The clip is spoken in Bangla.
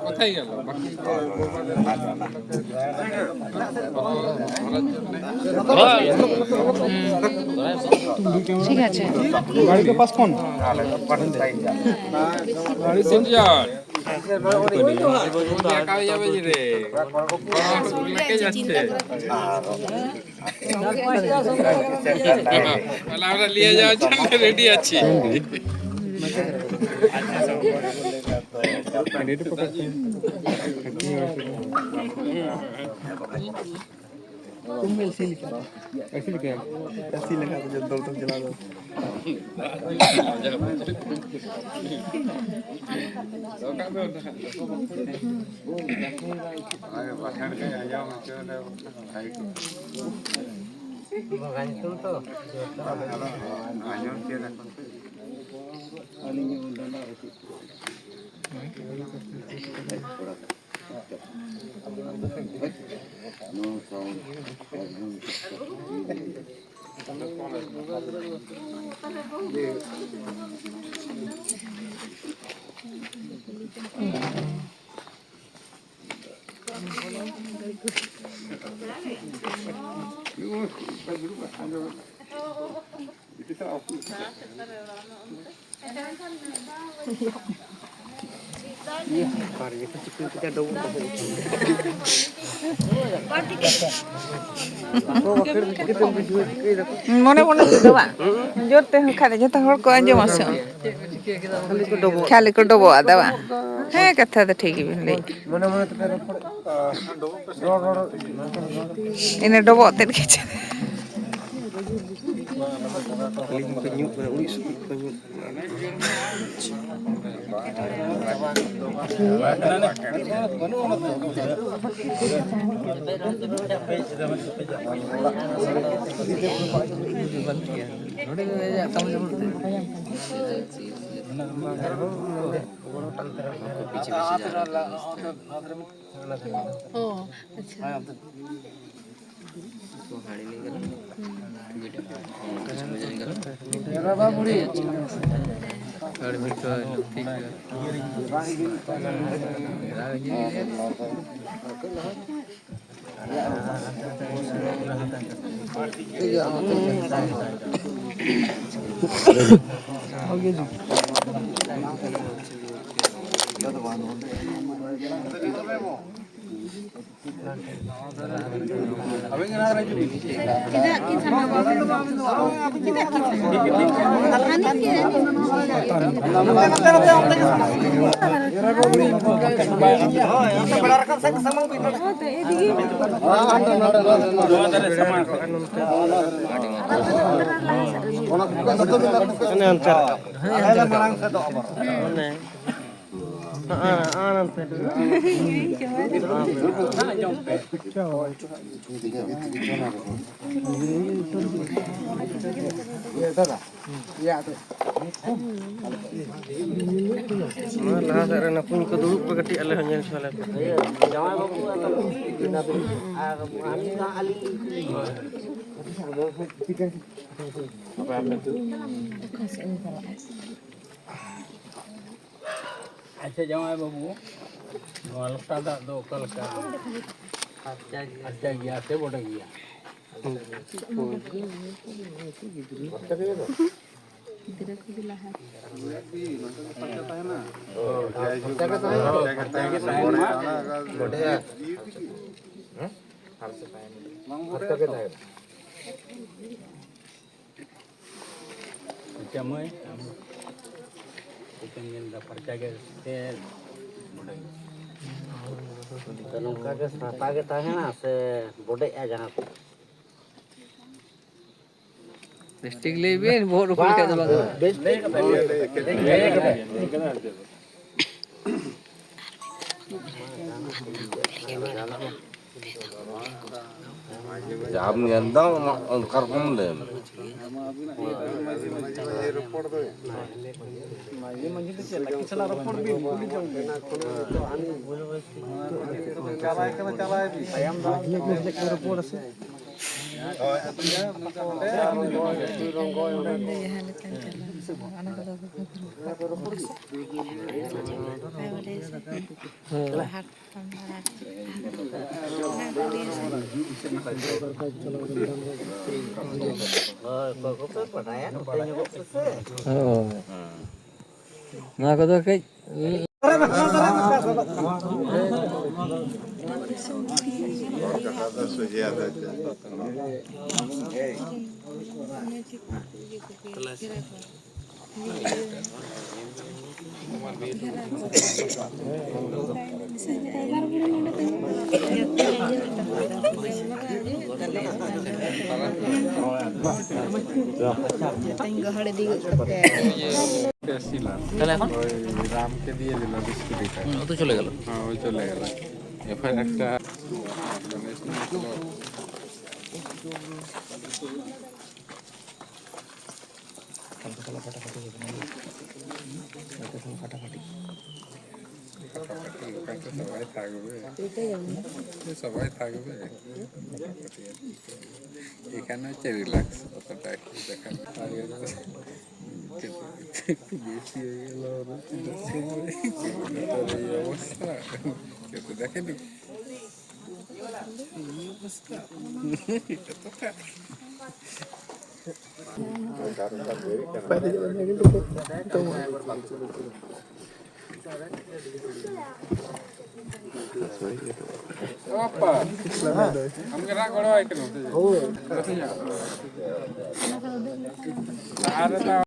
কোথায় গেল ঠিক আছে গাড়িতে 5 ফোন গাড়ি সেন্টার একা যাবে রে যাচ্ছে আমরা নিয়ে যাওয়ার জন্য রেডি আছি तुम ऐसे लिखा ऐसे लिखा तो जब दौड़ तक चला दो মনে মনে দেবা জোরতে খালি যত হড় কো আঞ্জম আছে খালি কো ডবো দেবা হ্যাঁ কথা তো ঠিক বিন লই मने मने तो तेरे ইনে ডবো তেন গেছে खाली मुके न्यू करे उड़ी अच्छा जमाई बाबू वालता दा दो कल का अच्छा गया से बोल गया जमाई पर्चा के तो नौका के सापा के ताहेना से बोडे आ जहां डिस्ट्रिक्ट लेवल वोट ऊपर के दबा আপনি একদম কারকম দেন Nah, kau tu kayak তাহলে এখন রামকে দিয়ে দিল বিস্কুট দিতে ও তো চলে গেল হ্যাঁ ওই চলে গেল এবার একটা সবাই থাকবে সবাই থাকবে এখানে হচ্ছে রিল্যাক্স অতটা একটু দেখা একটু বেশি হয়ে গেল এই অবস্থা কেউ তো দেখেনি এই অবস্থা Apa? Kamu kira kalau itu? Oh, ada